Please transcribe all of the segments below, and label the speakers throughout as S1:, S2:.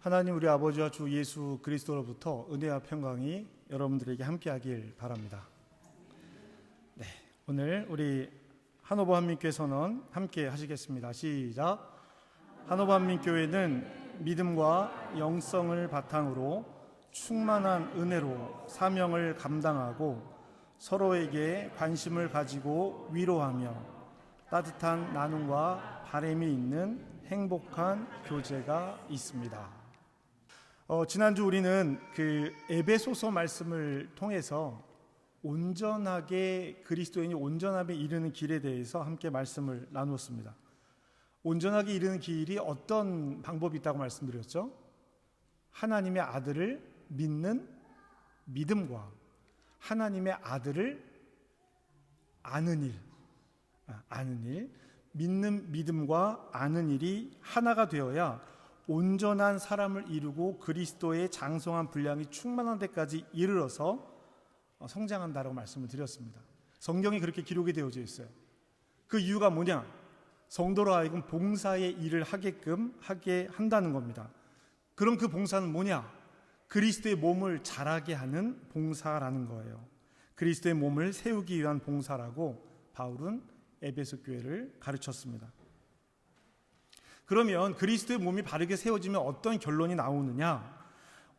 S1: 하나님 우리 아버지와 주 예수 그리스도로부터 은혜와 평강이 여러분들에게 함께하길 바랍니다. 네, 오늘 우리 한오버 한민교회선언 함께 하시겠습니다. 시작. 한오버 한민교회는 믿음과 영성을 바탕으로 충만한 은혜로 사명을 감당하고 서로에게 관심을 가지고 위로하며 따뜻한 나눔과 바람이 있는 행복한 교제가 있습니다. 지난주 우리는 그 에베소서 말씀을 통해서 온전하게 그리스도인이 온전함에 이르는 길에 대해서 함께 말씀을 나누었습니다. 온전하게 이르는 길이 어떤 방법이 있다고 말씀드렸죠? 하나님의 아들을 믿는 믿음과 하나님의 아들을 아는 일, 믿는 믿음과 아는 일이 하나가 되어야 온전한 사람을 이루고 그리스도의 장성한 분량이 충만한 데까지 이르러서 성장한다라고 말씀을 드렸습니다. 성경이 그렇게 기록이 되어져 있어요. 그 이유가 뭐냐? 성도로 하여금 봉사의 일을 하게끔 하게 한다는 겁니다. 그럼 그 봉사는 뭐냐? 그리스도의 몸을 자라게 하는 봉사라는 거예요. 그리스도의 몸을 세우기 위한 봉사라고 바울은 에베소 교회를 가르쳤습니다. 그러면 그리스도의 몸이 바르게 세워지면 어떤 결론이 나오느냐?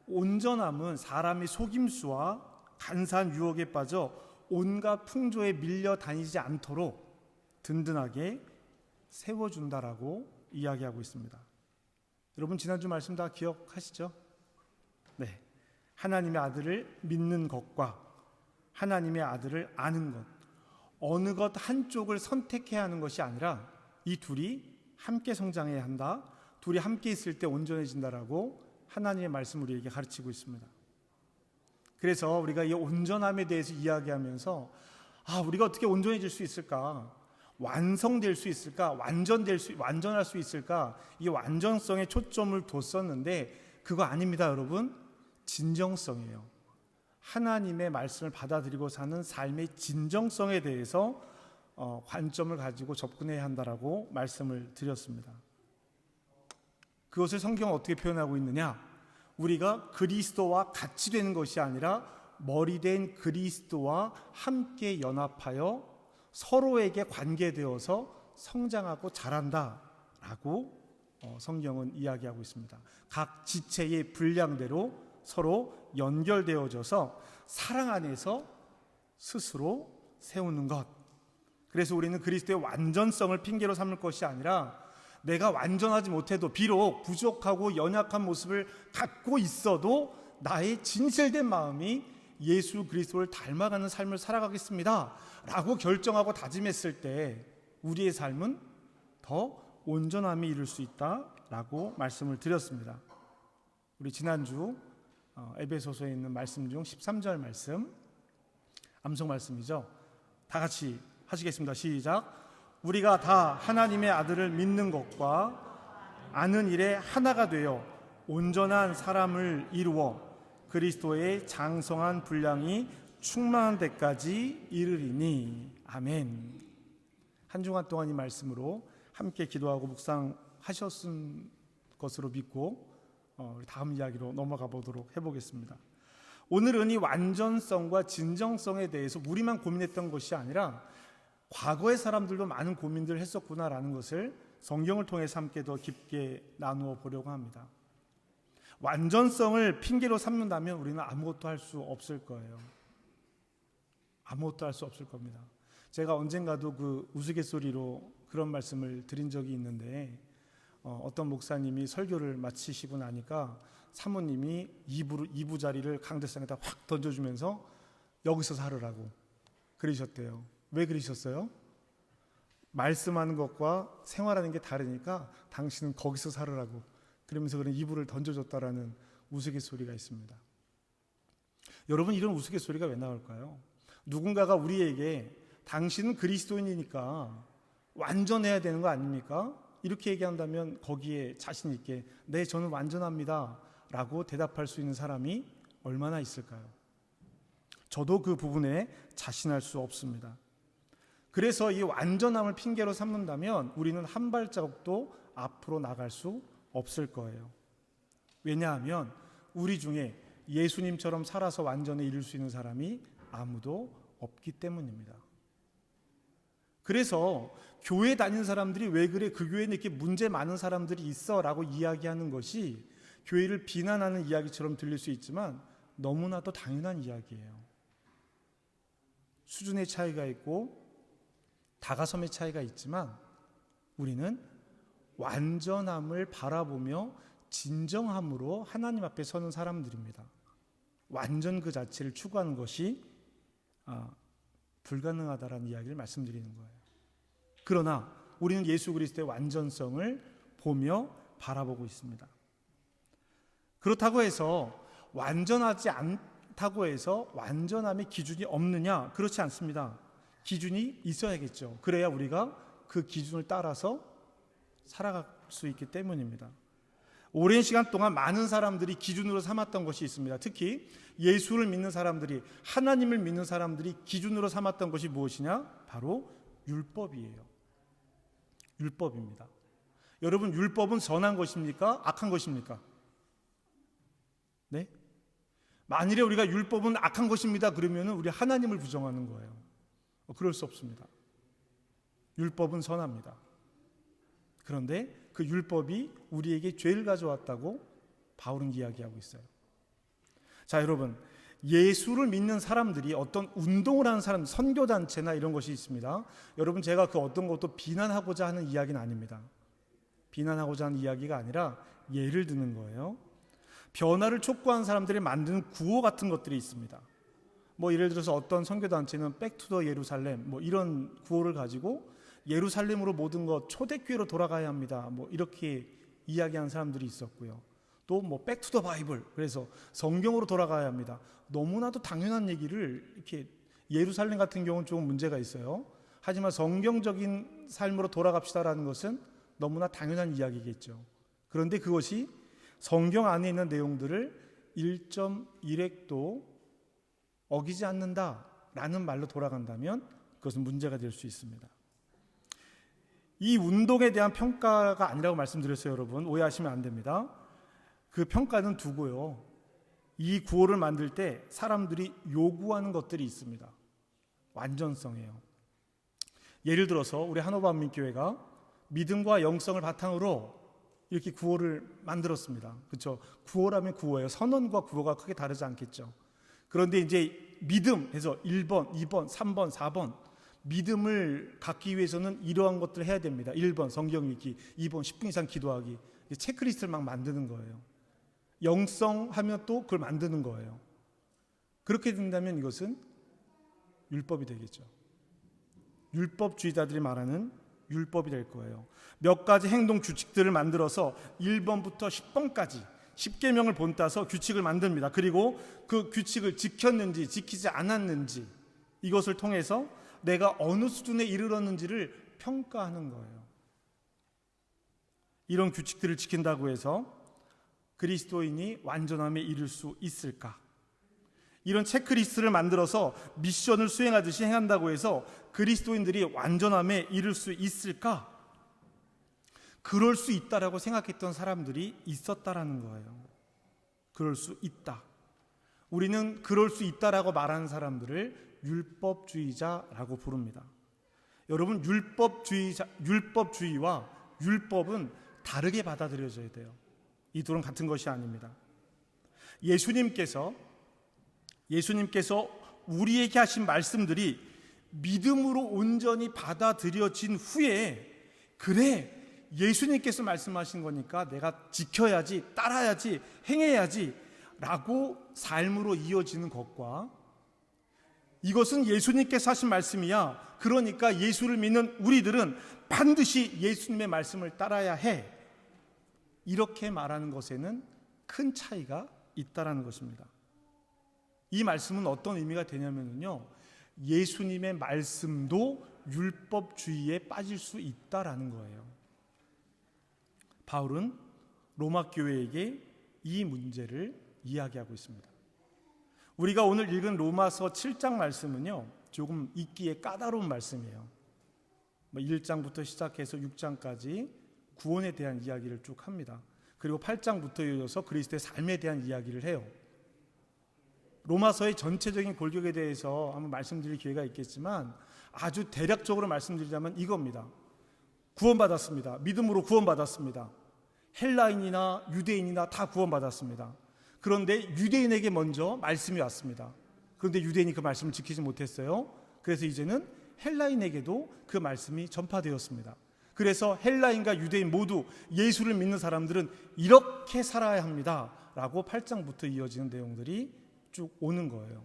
S1: 온전함은 사람의 속임수와 간사한 유혹에 빠져 온갖 풍조에 밀려 다니지 않도록 든든하게 세워준다라고 이야기하고 있습니다. 여러분 지난주 말씀 다 기억하시죠? 네, 하나님의 아들을 믿는 것과 하나님의 아들을 아는 것, 어느 것 한쪽을 선택해야 하는 것이 아니라 이 둘이 함께 성장해야 한다. 둘이 함께 있을 때 온전해진다라고 하나님의 말씀을 우리에게 가르치고 있습니다. 그래서 우리가 이 온전함에 대해서 이야기하면서 우리가 어떻게 온전해질 수 있을까? 완성될 수 있을까? 완전할 수 있을까? 이 완전성에 초점을 뒀었는데 그거 아닙니다, 여러분. 진정성이에요. 하나님의 말씀을 받아들이고 사는 삶의 진정성에 대해서 관점을 가지고 접근해야 한다라고 말씀을 드렸습니다. 그것을 성경은 어떻게 표현하고 있느냐? 우리가 그리스도와 같이 되는 것이 아니라 머리된 그리스도와 함께 연합하여 서로에게 관계되어서 성장하고 자란다라고 성경은 이야기하고 있습니다. 각 지체의 분량대로 서로 연결되어져서 사랑 안에서 스스로 세우는 것. 그래서 우리는 그리스도의 완전성을 핑계로 삼을 것이 아니라 내가 완전하지 못해도 비록 부족하고 연약한 모습을 갖고 있어도 나의 진실된 마음이 예수 그리스도를 닮아가는 삶을 살아가겠습니다 라고 결정하고 다짐했을 때 우리의 삶은 더 온전함에 이를 수 있다라고 말씀을 드렸습니다. 우리 지난주 에베소서에 있는 말씀 중 13절 말씀, 암송 말씀이죠. 다 같이 하시겠습니다. 시작. 우리가 다 하나님의 아들을 믿는 것과 아는 일에 하나가 되어 온전한 사람을 이루어 그리스도의 장성한 분량이 충만한 데까지 이르리니. 아멘. 한 주간 동안 이 말씀으로 함께 기도하고 묵상하셨은 것으로 믿고 다음 이야기로 넘어가 보도록 해보겠습니다. 오늘은 이 완전성과 진정성에 대해서 우리만 고민했던 것이 아니라 과거의 사람들도 많은 고민들을 했었구나라는 것을 성경을 통해서 함께 더 깊게 나누어 보려고 합니다. 완전성을 핑계로 삼는다면 우리는 아무것도 할 수 없을 거예요. 아무것도 할 수 없을 겁니다. 제가 언젠가도 그 우스갯소리로 그런 말씀을 드린 적이 있는데 어떤 목사님이 설교를 마치시고 나니까 사모님이 이부 자리를 강대상에다 확 던져주면서 여기서 살으라고 그러셨대요. 왜 그러셨어요? 말씀하는 것과 생활하는 게 다르니까 당신은 거기서 살으라고 그러면서 그런 이불을 던져줬다라는 우스갯소리가 있습니다. 여러분, 이런 우스갯소리가 왜 나올까요? 누군가가 우리에게 당신은 그리스도인이니까 완전해야 되는 거 아닙니까? 이렇게 얘기한다면 거기에 자신 있게 네, 저는 완전합니다 라고 대답할 수 있는 사람이 얼마나 있을까요? 저도 그 부분에 자신할 수 없습니다. 그래서 이 완전함을 핑계로 삼는다면 우리는 한 발자국도 앞으로 나갈 수 없을 거예요. 왜냐하면 우리 중에 예수님처럼 살아서 완전히 이룰 수 있는 사람이 아무도 없기 때문입니다. 그래서 교회 다니는 사람들이 왜 그래? 그 교회는 이렇게 문제 많은 사람들이 있어 라고 이야기하는 것이 교회를 비난하는 이야기처럼 들릴 수 있지만 너무나도 당연한 이야기예요. 수준의 차이가 있고 다가섬의 차이가 있지만 우리는 완전함을 바라보며 진정함으로 하나님 앞에 서는 사람들입니다. 완전 그 자체를 추구하는 것이 불가능하다라는 이야기를 말씀드리는 거예요. 그러나 우리는 예수 그리스도의 완전성을 보며 바라보고 있습니다. 그렇다고 해서 완전하지 않다고 해서 완전함의 기준이 없느냐? 그렇지 않습니다. 기준이 있어야겠죠. 그래야 우리가 그 기준을 따라서 살아갈 수 있기 때문입니다. 오랜 시간 동안 많은 사람들이 기준으로 삼았던 것이 있습니다. 특히 예수를 믿는 사람들이, 하나님을 믿는 사람들이 기준으로 삼았던 것이 무엇이냐? 바로 율법이에요. 율법입니다. 여러분, 율법은 선한 것입니까? 악한 것입니까? 네? 만일에 우리가 율법은 악한 것입니다 그러면 우리 하나님을 부정하는 거예요. 그럴 수 없습니다. 율법은 선합니다. 그런데 그 율법이 우리에게 죄를 가져왔다고 바울은 이야기하고 있어요. 자, 여러분, 예수를 믿는 사람들이 어떤 운동을 하는 사람, 선교단체나 이런 것이 있습니다. 여러분, 제가 그 어떤 것도 비난하고자 하는 이야기는 아닙니다. 비난하고자 하는 이야기가 아니라 예를 드는 거예요. 변화를 촉구하는 사람들이 만드는 구호 같은 것들이 있습니다. 예를 들어서 어떤 선교단체는 백투더 예루살렘 이런 구호를 가지고 예루살렘으로 모든 것 초대교회로 돌아가야 합니다. 이렇게 이야기하는 사람들이 있었고요. 또 백투더 바이블, 그래서 성경으로 돌아가야 합니다. 너무나도 당연한 얘기를 이렇게, 예루살렘 같은 경우는 조금 문제가 있어요. 하지만 성경적인 삶으로 돌아갑시다라는 것은 너무나 당연한 이야기겠죠. 그런데 그것이 성경 안에 있는 내용들을 1.1획도 어기지 않는다라는 말로 돌아간다면 그것은 문제가 될 수 있습니다. 이 운동에 대한 평가가 아니라고 말씀드렸어요. 여러분, 오해하시면 안 됩니다. 그 평가는 두고요, 이 구호를 만들 때 사람들이 요구하는 것들이 있습니다. 완전성이에요. 예를 들어서 우리 한옥반민교회가 믿음과 영성을 바탕으로 이렇게 구호를 만들었습니다. 그렇죠? 구호라면 구호예요. 선언과 구호가 크게 다르지 않겠죠. 그런데 이제 믿음해서 1번, 2번, 3번, 4번 믿음을 갖기 위해서는 이러한 것들을 해야 됩니다. 1번 성경 읽기, 2번 10분 이상 기도하기. 체크리스트를 막 만드는 거예요. 영성하면 또 그걸 만드는 거예요. 그렇게 된다면 이것은 율법이 되겠죠. 율법주의자들이 말하는 율법이 될 거예요. 몇 가지 행동 규칙들을 만들어서 1번부터 10번까지 10계명을 본따서 규칙을 만듭니다. 그리고 그 규칙을 지켰는지 지키지 않았는지 이것을 통해서 내가 어느 수준에 이르렀는지를 평가하는 거예요. 이런 규칙들을 지킨다고 해서 그리스도인이 완전함에 이를 수 있을까? 이런 체크리스트를 만들어서 미션을 수행하듯이 행한다고 해서 그리스도인들이 완전함에 이를 수 있을까? 그럴 수 있다라고 생각했던 사람들이 있었다라는 거예요. 그럴 수 있다. 우리는 그럴 수 있다라고 말하는 사람들을 율법주의자라고 부릅니다. 여러분, 율법주의와 율법은 다르게 받아들여져야 돼요. 이 둘은 같은 것이 아닙니다. 예수님께서 우리에게 하신 말씀들이 믿음으로 온전히 받아들여진 후에, 그래, 예수님께서 말씀하신 거니까 내가 지켜야지, 따라야지, 행해야지 라고 삶으로 이어지는 것과, 이것은 예수님께서 하신 말씀이야, 그러니까 예수를 믿는 우리들은 반드시 예수님의 말씀을 따라야 해, 이렇게 말하는 것에는 큰 차이가 있다라는 것입니다. 이 말씀은 어떤 의미가 되냐면요, 예수님의 말씀도 율법주의에 빠질 수 있다라는 거예요. 바울은 로마 교회에게 이 문제를 이야기하고 있습니다. 우리가 오늘 읽은 로마서 7장 말씀은요, 조금 읽기에 까다로운 말씀이에요. 1장부터 시작해서 6장까지 구원에 대한 이야기를 쭉 합니다. 그리고 8장부터 이어서 그리스도의 삶에 대한 이야기를 해요. 로마서의 전체적인 골격에 대해서 한번 말씀드릴 기회가 있겠지만 아주 대략적으로 말씀드리자면 이겁니다. 구원받았습니다. 믿음으로 구원받았습니다. 헬라인이나 유대인이나 다 구원받았습니다. 그런데 유대인에게 먼저 말씀이 왔습니다. 그런데 유대인이 그 말씀을 지키지 못했어요. 그래서 이제는 헬라인에게도 그 말씀이 전파되었습니다. 그래서 헬라인과 유대인 모두 예수를 믿는 사람들은 이렇게 살아야 합니다 라고 8장부터 이어지는 내용들이 쭉 오는 거예요.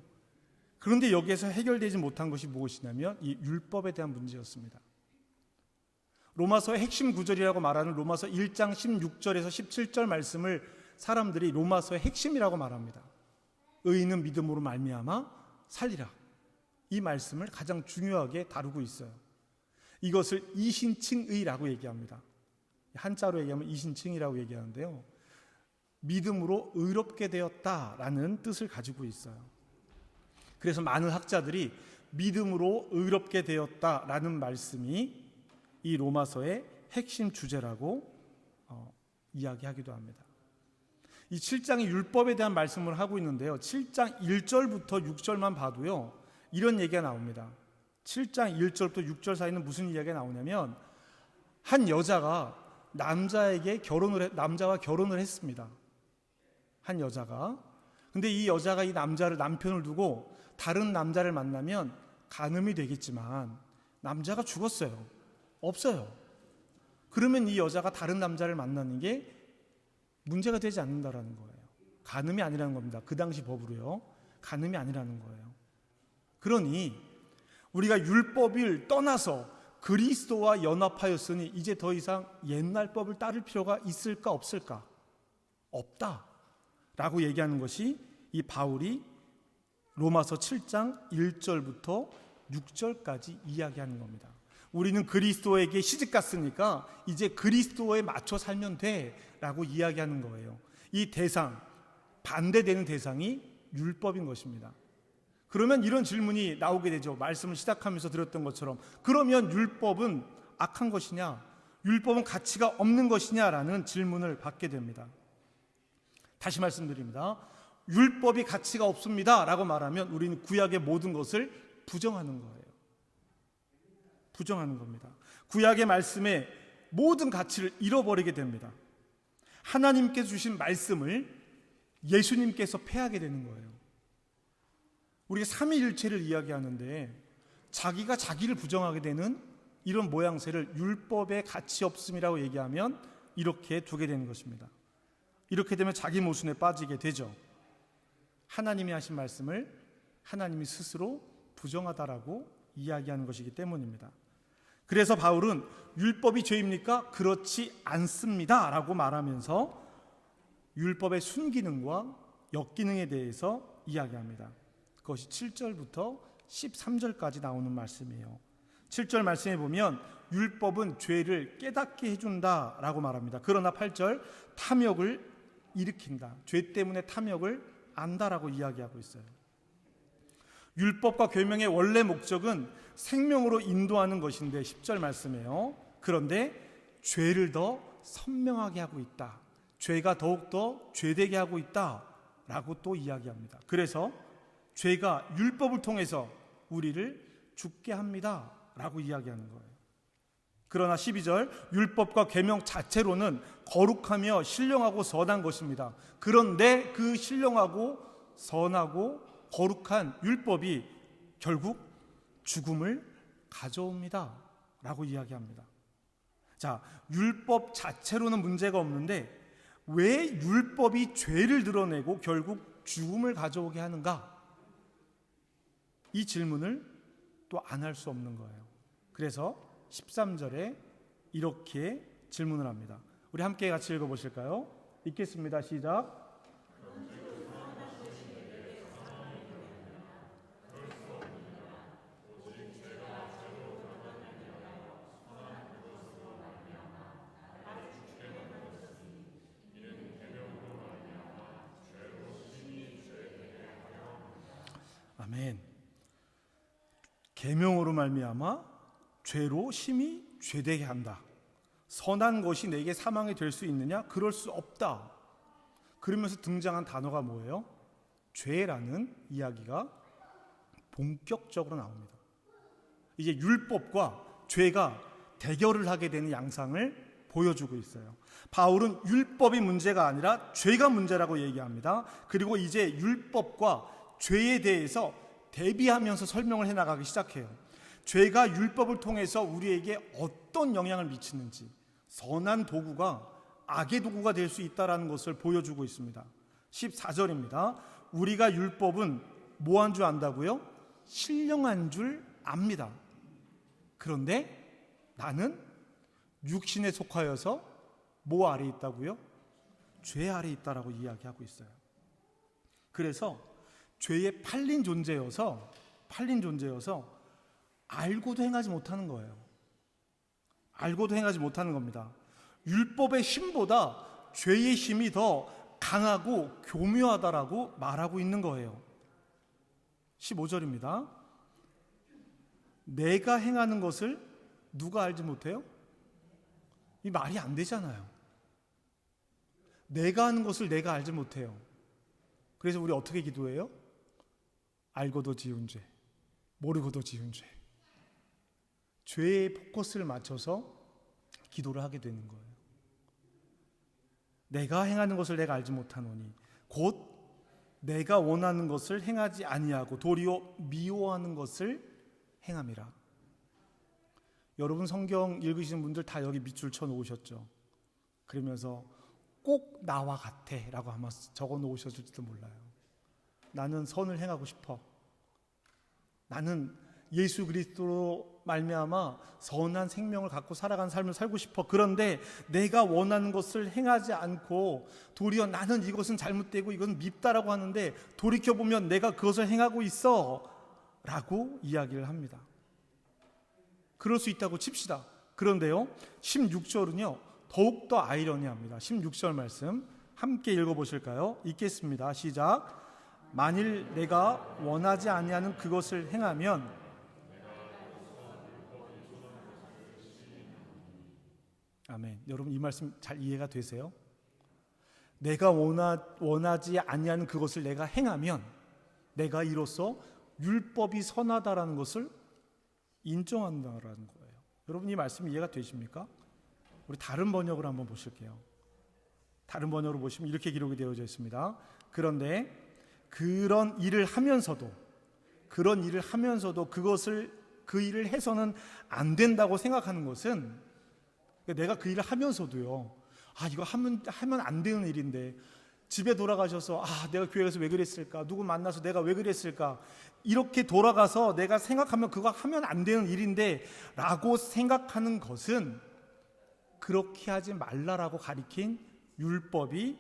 S1: 그런데 여기에서 해결되지 못한 것이 무엇이냐면 이 율법에 대한 문제였습니다. 로마서의 핵심 구절이라고 말하는 로마서 1장 16절에서 17절 말씀을 사람들이 로마서의 핵심이라고 말합니다. 의인은 믿음으로 말미암아 살리라. 이 말씀을 가장 중요하게 다루고 있어요. 이것을 이신칭의라고 얘기합니다. 한자로 얘기하면 이신칭이라고 얘기하는데요. 믿음으로 의롭게 되었다라는 뜻을 가지고 있어요. 그래서 많은 학자들이 믿음으로 의롭게 되었다라는 말씀이 이 로마서의 핵심 주제라고 이야기하기도 합니다. 이 7장이 율법에 대한 말씀을 하고 있는데요. 7장 1절부터 6절만 봐도요. 이런 얘기가 나옵니다. 7장 1절부터 6절 사이는 무슨 이야기가 나오냐면 한 여자가 남자와 결혼을 했습니다. 한 여자가. 근데 이 여자가 이 남편을 두고 다른 남자를 만나면 간음이 되겠지만 남자가 죽었어요. 없어요. 그러면 이 여자가 다른 남자를 만나는 게 문제가 되지 않는다라는 거예요. 간음이 아니라는 겁니다. 그 당시 법으로요. 간음이 아니라는 거예요. 그러니 우리가 율법을 떠나서 그리스도와 연합하였으니 이제 더 이상 옛날 법을 따를 필요가 있을까 없을까? 없다라고 얘기하는 것이 이 바울이 로마서 7장 1절부터 6절까지 이야기하는 겁니다. 우리는 그리스도에게 시집갔으니까 이제 그리스도에 맞춰 살면 돼 라고 이야기하는 거예요. 이 대상, 반대되는 대상이 율법인 것입니다. 그러면 이런 질문이 나오게 되죠. 말씀을 시작하면서 드렸던 것처럼 그러면 율법은 악한 것이냐? 율법은 가치가 없는 것이냐라는 질문을 받게 됩니다. 다시 말씀드립니다. 율법이 가치가 없습니다 라고 말하면 우리는 구약의 모든 것을 부정하는 거예요. 부정하는 겁니다. 구약의 말씀의 모든 가치를 잃어버리게 됩니다. 하나님께서 주신 말씀을 예수님께서 폐하게 되는 거예요. 우리가 삼위일체를 이야기하는데 자기가 자기를 부정하게 되는 이런 모양새를 율법의 가치 없음이라고 얘기하면 이렇게 두게 되는 것입니다. 이렇게 되면 자기 모순에 빠지게 되죠. 하나님이 하신 말씀을 하나님이 스스로 부정하다라고 이야기하는 것이기 때문입니다. 그래서 바울은 율법이 죄입니까? 그렇지 않습니다 라고 말하면서 율법의 순기능과 역기능에 대해서 이야기합니다. 그것이 7절부터 13절까지 나오는 말씀이에요. 7절 말씀에 보면 율법은 죄를 깨닫게 해준다라고 말합니다. 그러나 8절 탐욕을 일으킨다. 죄 때문에 탐욕을 안다라고 이야기하고 있어요. 율법과 계명의 원래 목적은 생명으로 인도하는 것인데 10절 말씀이에요. 그런데 죄를 더 선명하게 하고 있다. 죄가 더욱더 죄되게 하고 있다라고 또 이야기합니다. 그래서 죄가 율법을 통해서 우리를 죽게 합니다 라고 이야기하는 거예요. 그러나 12절 율법과 계명 자체로는 거룩하며 신령하고 선한 것입니다. 그런데 그 신령하고 선하고 거룩한 율법이 결국 죽음을 가져옵니다 라고 이야기합니다. 자, 율법 자체로는 문제가 없는데 왜 율법이 죄를 드러내고 결국 죽음을 가져오게 하는가? 이 질문을 또 안 할 수 없는 거예요. 그래서 13절에 이렇게 질문을 합니다. 우리 함께 같이 읽어보실까요? 읽겠습니다. 시작. 아멘. 계명으로 말미암아 죄로 심히 죄되게 한다. 선한 것이 내게 사망이 될 수 있느냐? 그럴 수 없다. 그러면서 등장한 단어가 뭐예요? 죄라는 이야기가 본격적으로 나옵니다. 이제 율법과 죄가 대결을 하게 되는 양상을 보여주고 있어요. 바울은 율법이 문제가 아니라 죄가 문제라고 얘기합니다. 그리고 이제 율법과 죄에 대해서 대비하면서 설명을 해나가기 시작해요. 죄가 율법을 통해서 우리에게 어떤 영향을 미치는지, 선한 도구가 악의 도구가 될 수 있다는 것을 보여주고 있습니다. 14절입니다. 우리가 율법은 뭐한 줄 안다고요? 신령한 줄 압니다. 그런데 나는 육신에 속하여서 뭐 아래 있다고요? 죄 아래 있다라고 이야기하고 있어요. 그래서 죄에 팔린 존재여서 알고도 행하지 못하는 거예요. 알고도 행하지 못하는 겁니다. 율법의 힘보다 죄의 힘이 더 강하고 교묘하다라고 말하고 있는 거예요. 15절입니다. 내가 행하는 것을 누가 알지 못해요? 이 말이 안 되잖아요. 내가 하는 것을 내가 알지 못해요. 그래서 우리 어떻게 기도해요? 알고도 지은 죄, 모르고도 지은 죄. 죄의 포커스를 맞춰서 기도를 하게 되는 거예요. 내가 행하는 것을 내가 알지 못하노니 곧 내가 원하는 것을 행하지 아니하고 도리어 미워하는 것을 행함이라. 여러분 성경 읽으시는 분들 다 여기 밑줄 쳐 놓으셨죠? 그러면서 꼭 나와 같아 라고 아마 적어 놓으셨을지도 몰라요. 나는 선을 행하고 싶어. 나는 예수 그리스도로 말미암아 선한 생명을 갖고 살아가는 삶을 살고 싶어. 그런데 내가 원하는 것을 행하지 않고 도리어 나는 이것은 잘못되고 이것은 밉다라고 하는데 돌이켜보면 내가 그것을 행하고 있어 라고 이야기를 합니다. 그럴 수 있다고 칩시다. 그런데요 16절은요 더욱더 아이러니합니다. 16절 말씀 함께 읽어보실까요? 읽겠습니다. 시작. 만일 내가 원하지 아니하는 그것을 행하면 아멘. 여러분 이 말씀 잘 이해가 되세요? 내가 원하지 아니하는 그것을 내가 행하면 내가 이로써 율법이 선하다라는 것을 인정한다라는 거예요. 여러분 이 말씀 이해가 되십니까? 우리 다른 번역으로 한번 보실게요. 다른 번역으로 보시면 이렇게 기록이 되어져 있습니다. 그런데 그런 일을 하면서도 그 일을 해서는 안 된다고 생각하는 것은 내가 그 일을 하면서도요. 이거 하면 안 되는 일인데 집에 돌아가셔서 내가 교회 가서 왜 그랬을까? 누구 만나서 내가 왜 그랬을까? 이렇게 돌아가서 내가 생각하면 그거 하면 안 되는 일인데 라고 생각하는 것은 그렇게 하지 말라라고 가리킨 율법이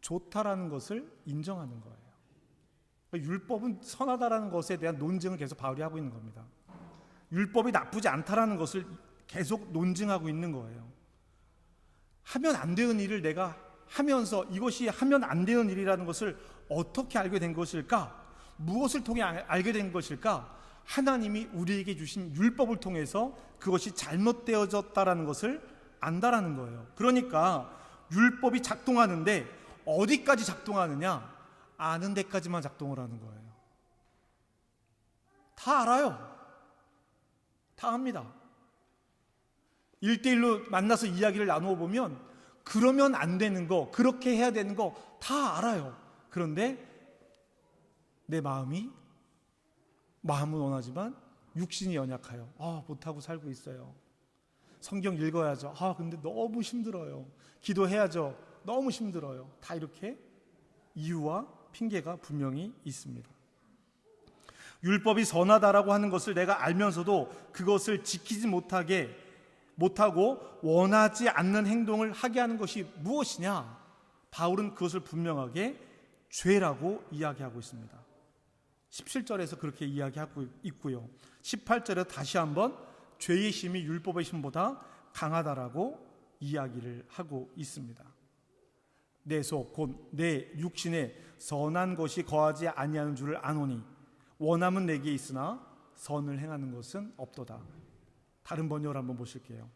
S1: 좋다라는 것을 인정하는 거예요. 율법은 선하다라는 것에 대한 논증을 계속 바울이 하고 있는 겁니다. 율법이 나쁘지 않다라는 것을 계속 논증하고 있는 거예요. 하면 안 되는 일을 내가 하면서 이것이 하면 안 되는 일이라는 것을 어떻게 알게 된 것일까? 무엇을 통해 알게 된 것일까? 하나님이 우리에게 주신 율법을 통해서 그것이 잘못되어졌다라는 것을 안다라는 거예요. 그러니까 율법이 작동하는데 어디까지 작동하느냐? 아는 데까지만 작동을 하는 거예요. 다 알아요. 다 압니다. 1대1로 만나서 이야기를 나누어 보면 그러면 안 되는 거, 그렇게 해야 되는 거 다 알아요. 그런데 내 마음은 원하지만 육신이 연약하여 못하고 살고 있어요. 성경 읽어야죠. 근데 너무 힘들어요. 기도해야죠. 너무 힘들어요. 다 이렇게 이유와 핑계가 분명히 있습니다. 율법이 선하다라고 하는 것을 내가 알면서도 그것을 지키지 못하고 원하지 않는 행동을 하게 하는 것이 무엇이냐? 바울은 그것을 분명하게 죄라고 이야기하고 있습니다. 17절에서 그렇게 이야기하고 있고요. 18절에 다시 한번 죄의 힘이 율법의 힘보다 강하다라고 이야기를 하고 있습니다. 내 속 곧 내 육신에 선한 것이 거하지 아니하는 줄을 아노니 원함은 내게 있으나 선을 행하는 것은 없도다. 다른 번역을 한번 보실게요.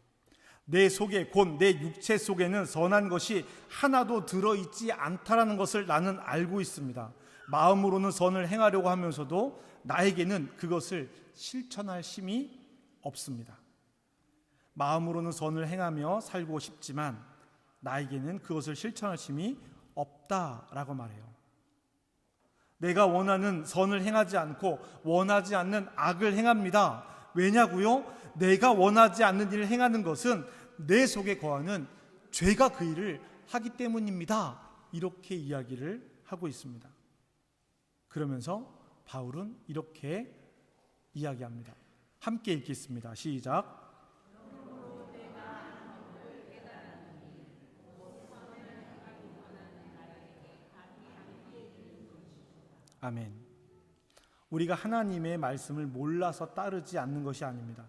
S1: 내 속에 곧 내 육체 속에는 선한 것이 하나도 들어있지 않다라는 것을 나는 알고 있습니다. 마음으로는 선을 행하려고 하면서도 나에게는 그것을 실천할 힘이 없습니다. 마음으로는 선을 행하며 살고 싶지만 나에게는 그것을 실천할 힘이 없다라고 말해요. 내가 원하는 선을 행하지 않고 원하지 않는 악을 행합니다. 왜냐고요? 내가 원하지 않는 일을 행하는 것은 내 속에 거하는 죄가 그 일을 하기 때문입니다. 이렇게 이야기를 하고 있습니다. 그러면서 바울은 이렇게 이야기합니다. 함께 읽겠습니다. 시작. 아멘. 우리가 하나님의 말씀을 몰라서 따르지 않는 것이 아닙니다.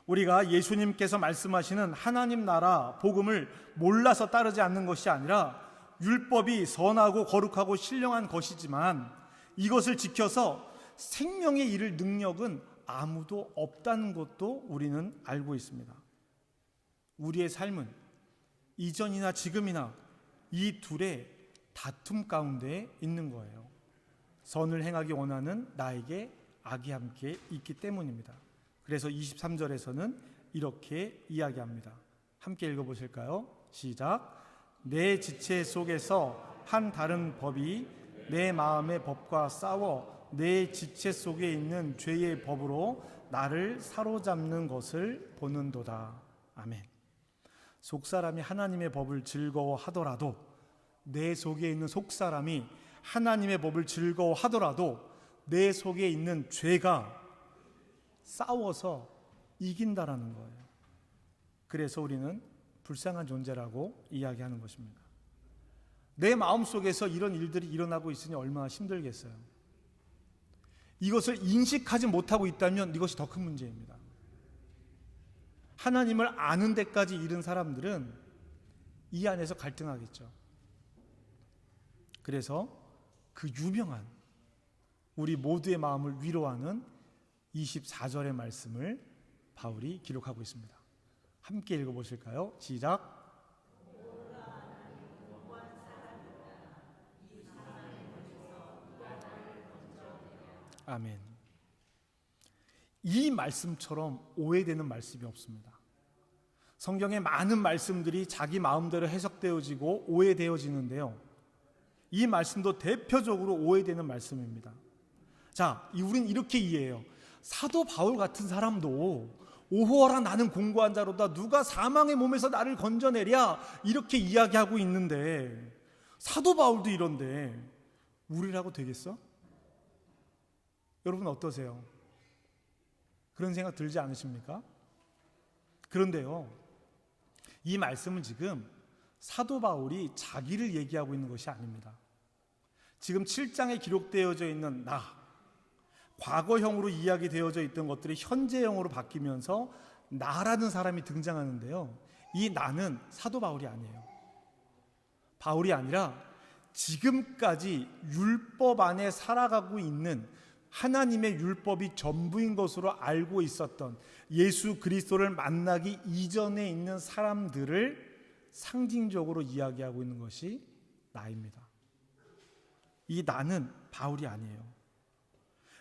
S1: 우리가 예수님께서 말씀하시는 하나님 나라 복음을 몰라서 따르지 않는 것이 아니라 율법이 선하고 거룩하고 신령한 것이지만 이것을 지켜서 생명의 이룰 능력은 아무도 없다는 것도 우리는 알고 있습니다. 우리의 삶은 이전이나 지금이나 이 둘의 다툼 가운데 있는 거예요. 선을 행하기 원하는 나에게 악이 함께 있기 때문입니다. 그래서 23절에서는 이렇게 이야기합니다. 함께 읽어보실까요? 시작. 내 지체 속에서 한 다른 법이 내 마음의 법과 싸워 내 지체 속에 있는 죄의 법으로 나를 사로잡는 것을 보는도다. 아멘. 속사람이 하나님의 법을 즐거워하더라도 내 속에 있는 속사람이 하나님의 법을 즐거워하더라도 내 속에 있는 죄가 싸워서 이긴다라는 거예요. 그래서 우리는 불쌍한 존재라고 이야기하는 것입니다. 내 마음속에서 이런 일들이 일어나고 있으니 얼마나 힘들겠어요. 이것을 인식하지 못하고 있다면 이것이 더 큰 문제입니다. 하나님을 아는 데까지 이른 사람들은 이 안에서 갈등하겠죠. 그래서 그 유명한 우리 모두의 마음을 위로하는 24절의 말씀을 바울이 기록하고 있습니다. 함께 읽어보실까요? 시작. 아멘. 이 말씀처럼 오해되는 말씀이 없습니다. 성경의 많은 말씀들이 자기 마음대로 해석되어지고 오해되어지는데요, 이 말씀도 대표적으로 오해되는 말씀입니다. 자, 우린 이렇게 이해해요. 사도 바울 같은 사람도 오호라 나는 공고한 자로다, 누가 사망의 몸에서 나를 건져내랴, 이렇게 이야기하고 있는데 사도 바울도 이런데 우리라고 되겠어? 여러분 어떠세요? 그런 생각 들지 않으십니까? 그런데요, 이 말씀은 지금 사도 바울이 자기를 얘기하고 있는 것이 아닙니다. 지금 7장에 기록되어져 있는 나, 과거형으로 이야기되어져 있던 것들이 현재형으로 바뀌면서 나라는 사람이 등장하는데요, 이 나는 사도 바울이 아니에요. 바울이 아니라 지금까지 율법 안에 살아가고 있는, 하나님의 율법이 전부인 것으로 알고 있었던 예수 그리스도를 만나기 이전에 있는 사람들을 상징적으로 이야기하고 있는 것이 나입니다. 이 나는 바울이 아니에요.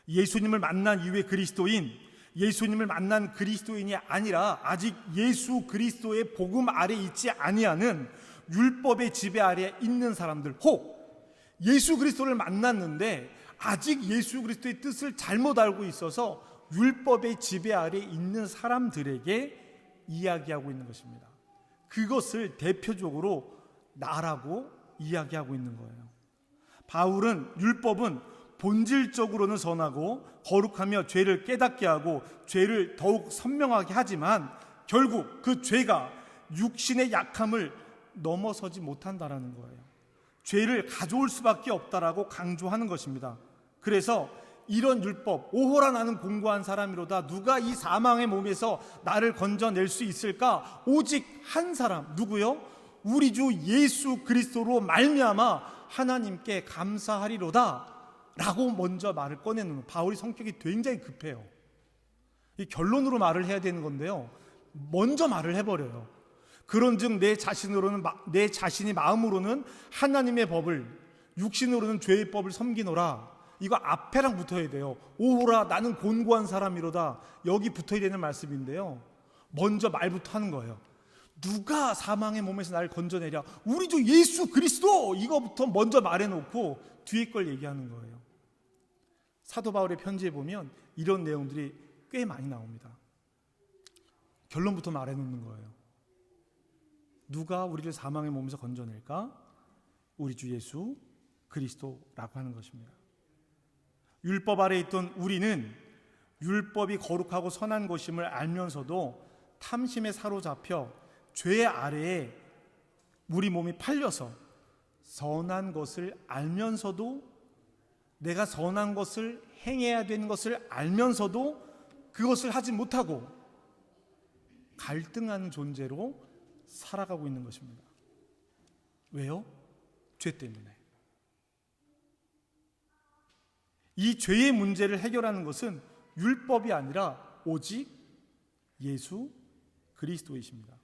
S1: 예수님을 만난 이후의 그리스도인, 예수님을 만난 그리스도인이 아니라 아직 예수 그리스도의 복음 아래 있지 아니하는 율법의 지배 아래 있는 사람들, 혹 예수 그리스도를 만났는데 아직 예수 그리스도의 뜻을 잘못 알고 있어서 율법의 지배 아래 있는 사람들에게 이야기하고 있는 것입니다. 그것을 대표적으로 나라고 이야기하고 있는 거예요. 바울은 율법은 본질적으로는 선하고 거룩하며 죄를 깨닫게 하고 죄를 더욱 선명하게 하지만 결국 그 죄가 육신의 약함을 넘어서지 못한다라는 거예요. 죄를 가져올 수밖에 없다라고 강조하는 것입니다. 그래서 이런 율법, 오호라 나는 공고한 사람이로다, 누가 이 사망의 몸에서 나를 건져낼 수 있을까? 오직 한 사람, 누구요? 우리 주 예수 그리스도로 말미암아 하나님께 감사하리로다 라고 먼저 말을 꺼내는, 바울이 성격이 굉장히 급해요. 이 결론으로 말을 해야 되는 건데요, 먼저 말을 해버려요. 그런즉 내 자신이 마음으로는 하나님의 법을, 육신으로는 죄의 법을 섬기노라. 이거 앞에랑 붙어야 돼요. 오호라 나는 곤고한 사람이로다. 여기 붙어야 되는 말씀인데요, 먼저 말부터 하는 거예요. 누가 사망의 몸에서 나를 건져내랴? 우리 주 예수 그리스도! 이거부터 먼저 말해놓고 뒤에 걸 얘기하는 거예요. 사도 바울의 편지에 보면 이런 내용들이 꽤 많이 나옵니다. 결론부터 말해놓는 거예요. 누가 우리를 사망의 몸에서 건져낼까? 우리 주 예수 그리스도라고 하는 것입니다. 율법 아래 있던 우리는 율법이 거룩하고 선한 것임을 알면서도 탐심에 사로잡혀 죄 아래에 우리 몸이 팔려서 선한 것을 알면서도, 내가 선한 것을 행해야 되는 것을 알면서도 그것을 하지 못하고 갈등하는 존재로 살아가고 있는 것입니다. 왜요? 죄 때문에. 이 죄의 문제를 해결하는 것은 율법이 아니라 오직 예수 그리스도이십니다.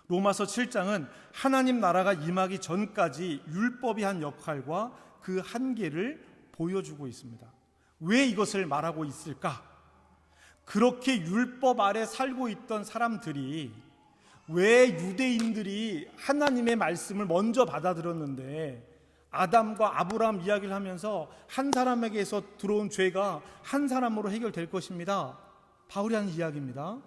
S1: 로마서 7장은 하나님 나라가 임하기 전까지 율법이 한 역할과 그 한계를 보여주고 있습니다. 왜 이것을 말하고 있을까? 그렇게 율법 아래 살고 있던 사람들이, 왜 유대인들이 하나님의 말씀을 먼저 받아들였는데 아담과 아브라함 이야기를 하면서 한 사람에게서 들어온 죄가 한 사람으로 해결될 것입니다, 바울이 하는 이야기입니다.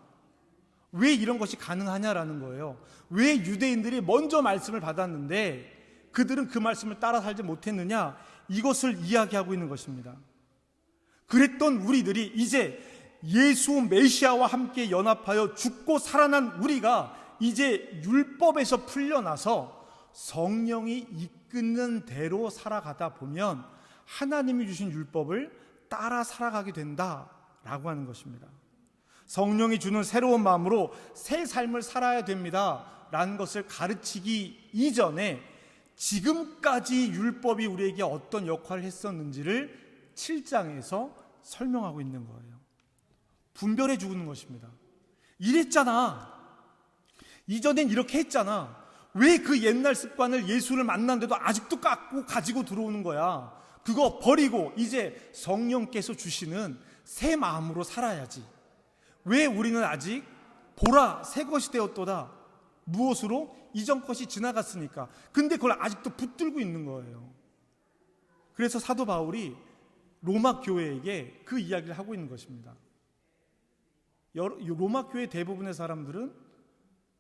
S1: 왜 이런 것이 가능하냐라는 거예요. 왜 유대인들이 먼저 말씀을 받았는데 그들은 그 말씀을 따라 살지 못했느냐, 이것을 이야기하고 있는 것입니다. 그랬던 우리들이 이제 예수 메시아와 함께 연합하여 죽고 살아난 우리가 이제 율법에서 풀려나서 성령이 이끄는 대로 살아가다 보면 하나님이 주신 율법을 따라 살아가게 된다라고 하는 것입니다. 성령이 주는 새로운 마음으로 새 삶을 살아야 됩니다 라는 것을 가르치기 이전에 지금까지 율법이 우리에게 어떤 역할을 했었는지를 7장에서 설명하고 있는 거예요. 분별해 주는 것입니다. 이랬잖아, 이전엔 이렇게 했잖아, 왜 그 옛날 습관을 예수를 만났는데도 아직도 갖고 가지고 들어오는 거야? 그거 버리고 이제 성령께서 주시는 새 마음으로 살아야지. 왜 우리는 아직 보라 새 것이 되었도다, 무엇으로? 이전 것이 지나갔으니까. 근데 그걸 아직도 붙들고 있는 거예요. 그래서 사도 바울이 로마 교회에게 그 이야기를 하고 있는 것입니다. 로마 교회 대부분의 사람들은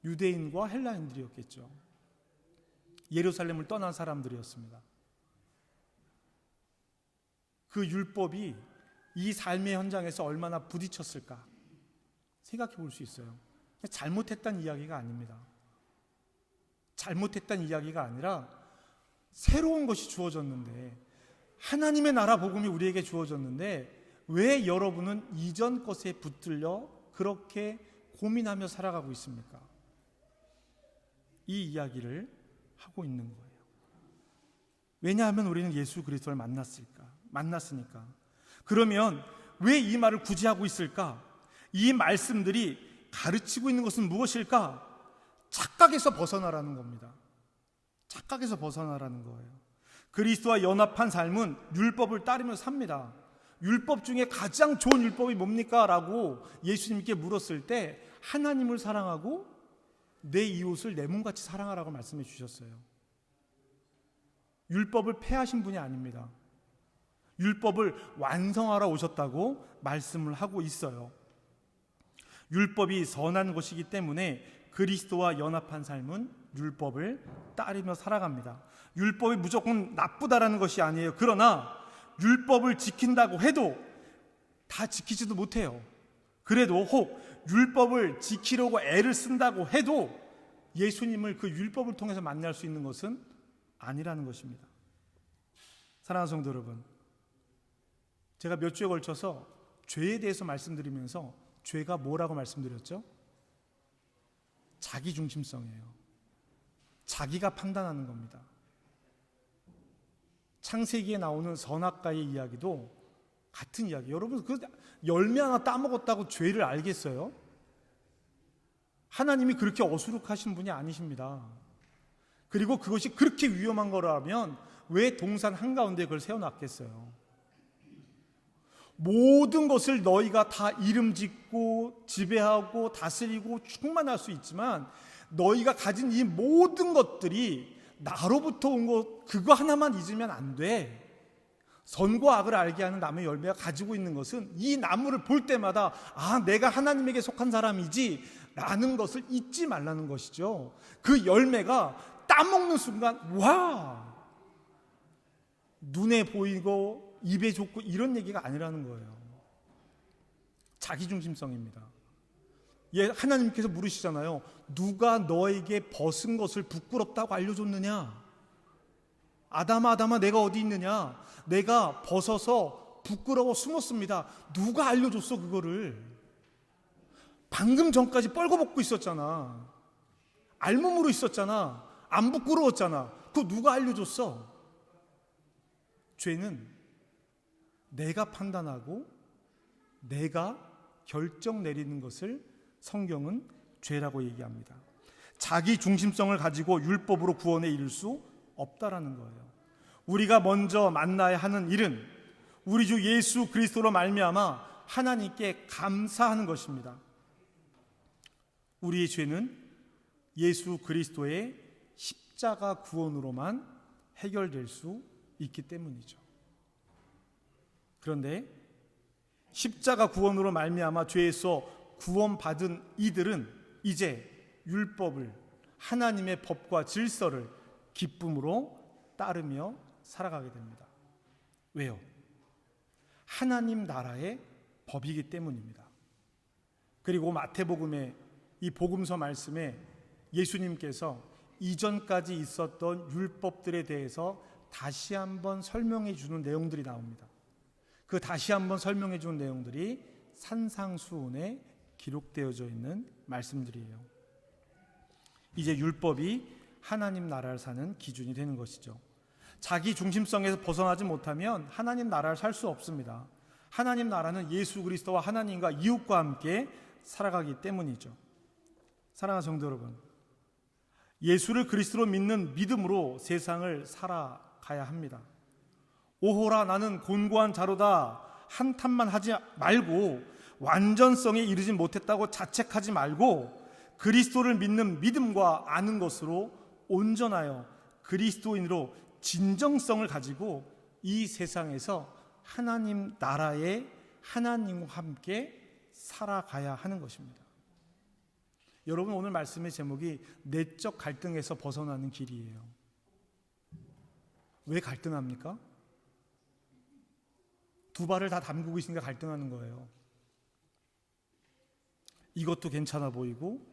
S1: 유대인과 헬라인들이었겠죠. 예루살렘을 떠난 사람들이었습니다. 그 율법이 이 삶의 현장에서 얼마나 부딪혔을까 생각해 볼 수 있어요. 잘못했다는 이야기가 아닙니다. 잘못했다는 이야기가 아니라 새로운 것이 주어졌는데, 하나님의 나라 복음이 우리에게 주어졌는데 왜 여러분은 이전 것에 붙들려 그렇게 고민하며 살아가고 있습니까? 이 이야기를 하고 있는 거예요. 왜냐하면 우리는 예수 그리스도를 만났으니까. 그러면 왜 이 말을 굳이 하고 있을까? 이 말씀들이 가르치고 있는 것은 무엇일까? 착각에서 벗어나라는 겁니다. 착각에서 벗어나라는 거예요. 그리스도와 연합한 삶은 율법을 따르며 삽니다. 율법 중에 가장 좋은 율법이 뭡니까? 라고 예수님께 물었을 때 하나님을 사랑하고 내 이웃을 내 몸같이 사랑하라고 말씀해 주셨어요. 율법을 폐하신 분이 아닙니다. 율법을 완성하러 오셨다고 말씀을 하고 있어요. 율법이 선한 것이기 때문에 그리스도와 연합한 삶은 율법을 따르며 살아갑니다. 율법이 무조건 나쁘다라는 것이 아니에요. 그러나 율법을 지킨다고 해도 다 지키지도 못해요. 그래도 혹 율법을 지키려고 애를 쓴다고 해도 예수님을 그 율법을 통해서 만날 수 있는 것은 아니라는 것입니다. 사랑하는 성도 여러분, 제가 몇 주에 걸쳐서 죄에 대해서 말씀드리면서 죄가 뭐라고 말씀드렸죠? 자기중심성이에요. 자기가 판단하는 겁니다. 창세기에 나오는 선악과의 이야기도 같은 이야기. 여러분 그 열매 하나 따먹었다고 죄를 알겠어요? 하나님이 그렇게 어수룩하신 분이 아니십니다. 그리고 그것이 그렇게 위험한 거라면 왜 동산 한가운데 그걸 세워놨겠어요? 모든 것을 너희가 다 이름짓고 지배하고 다스리고 충만할 수 있지만 너희가 가진 이 모든 것들이 나로부터 온 것 그거 하나만 잊으면 안 돼. 선과 악을 알게 하는 나무의 열매가 가지고 있는 것은 이 나무를 볼 때마다 내가 하나님에게 속한 사람이지 라는 것을 잊지 말라는 것이죠. 그 열매가 따먹는 순간 와, 눈에 보이고 입에 좋고 이런 얘기가 아니라는 거예요. 자기중심성입니다. 하나님께서 물으시잖아요. 누가 너에게 벗은 것을 부끄럽다고 알려줬느냐? 아담아 아담아 내가 어디 있느냐? 내가 벗어서 부끄러워 숨었습니다. 누가 알려줬어 그거를? 방금 전까지 뻘거벗고 있었잖아. 알몸으로 있었잖아. 안 부끄러웠잖아. 그거 누가 알려줬어? 죄는 내가 판단하고 내가 결정 내리는 것을 성경은 죄라고 얘기합니다. 자기 중심성을 가지고 율법으로 구원에 이를 수 없다라는 거예요. 우리가 먼저 만나야 하는 일은 우리 주 예수 그리스도로 말미암아 하나님께 감사하는 것입니다. 우리의 죄는 예수 그리스도의 십자가 구원으로만 해결될 수 있기 때문이죠. 그런데 십자가 구원으로 말미암아 죄에서 구원받은 이들은 이제 율법을, 하나님의 법과 질서를 기쁨으로 따르며 살아가게 됩니다. 왜요? 하나님 나라의 법이기 때문입니다. 그리고 마태복음의 이 복음서 말씀에 예수님께서 이전까지 있었던 율법들에 대해서 다시 한번 설명해 주는 내용들이 나옵니다. 그 다시 한번 설명해 주는 내용들이 산상수훈에 기록되어져 있는 말씀들이에요. 이제 율법이 하나님 나라를 사는 기준이 되는 것이죠. 자기 중심성에서 벗어나지 못하면 하나님 나라를 살 수 없습니다. 하나님 나라는 예수 그리스도와 하나님과 이웃과 함께 살아가기 때문이죠. 사랑하는 성도 여러분, 예수를 그리스도로 믿는 믿음으로 세상을 살아가야 합니다. 오호라 나는 곤고한 자로다 한탄만 하지 말고 완전성에 이르지 못했다고 자책하지 말고 그리스도를 믿는 믿음과 아는 것으로 온전하여 그리스도인으로 진정성을 가지고 이 세상에서 하나님 나라의 하나님과 함께 살아가야 하는 것입니다. 여러분, 오늘 말씀의 제목이 내적 갈등에서 벗어나는 길이에요. 왜 갈등합니까? 두 발을 다 담그고 있으니까 갈등하는 거예요. 이것도 괜찮아 보이고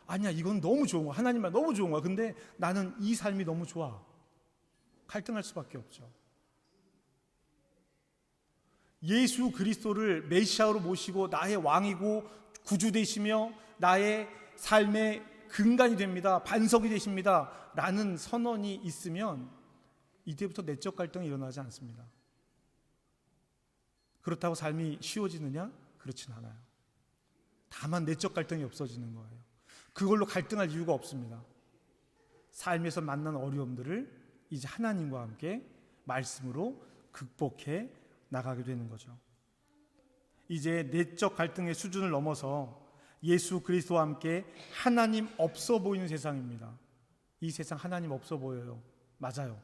S1: 아니야 이건 너무 좋은 거야. 하나님 말 너무 좋은 거야. 근데 나는 이 삶이 너무 좋아. 갈등할 수밖에 없죠. 예수 그리스도를 메시아로 모시고 나의 왕이고 구주 되시며 나의 삶의 근간이 됩니다. 반석이 되십니다. 라는 선언이 있으면 이때부터 내적 갈등이 일어나지 않습니다. 그렇다고 삶이 쉬워지느냐? 그렇진 않아요. 다만 내적 갈등이 없어지는 거예요. 그걸로 갈등할 이유가 없습니다. 삶에서 만난 어려움들을 이제 하나님과 함께 말씀으로 극복해 나가게 되는 거죠. 이제 내적 갈등의 수준을 넘어서 예수 그리스도와 함께 하나님 없어 보이는 세상입니다. 이 세상 하나님 없어 보여요. 맞아요.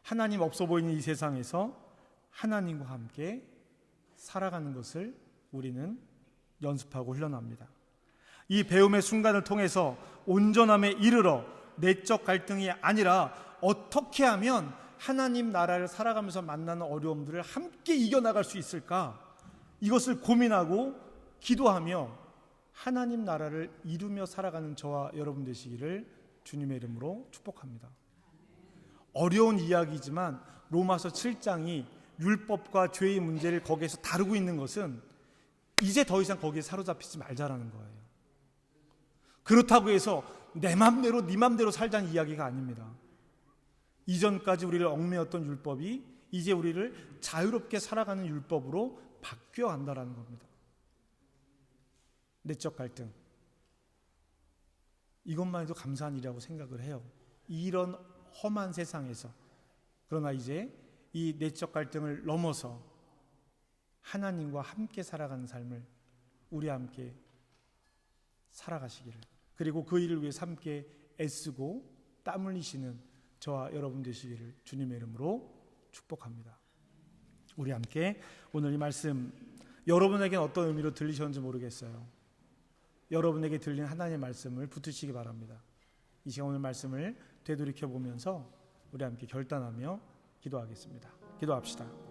S1: 하나님 없어 보이는 이 세상에서 하나님과 함께 살아가는 것을 우리는 연습하고 훈련합니다. 이 배움의 순간을 통해서 온전함에 이르러 내적 갈등이 아니라 어떻게 하면 하나님 나라를 살아가면서 만나는 어려움들을 함께 이겨나갈 수 있을까? 이것을 고민하고 기도하며 하나님 나라를 이루며 살아가는 저와 여러분 되시기를 주님의 이름으로 축복합니다. 어려운 이야기지만 로마서 7장이 율법과 죄의 문제를 거기에서 다루고 있는 것은 이제 더 이상 거기에 사로잡히지 말자라는 거예요. 그렇다고 해서 내 맘대로 네 맘대로 살자는 이야기가 아닙니다. 이전까지 우리를 얽매였던 율법이 이제 우리를 자유롭게 살아가는 율법으로 바뀌어 간다라는 겁니다. 내적 갈등, 이것만 해도 감사한 일이라고 생각을 해요. 이런 험한 세상에서. 그러나 이제 이 내적 갈등을 넘어서 하나님과 함께 살아가는 삶을 우리 함께 살아가시기를, 그리고 그 일을 위해서 함께 애쓰고 땀 흘리시는 저와 여러분 되시기를 주님의 이름으로 축복합니다. 우리 함께 오늘 이 말씀, 여러분에게는 어떤 의미로 들리셨는지 모르겠어요. 여러분에게 들린 하나님의 말씀을 붙드시기 바랍니다. 이 시간 오늘 말씀을 되돌이켜 보면서 우리 함께 결단하며 기도하겠습니다. 기도합시다.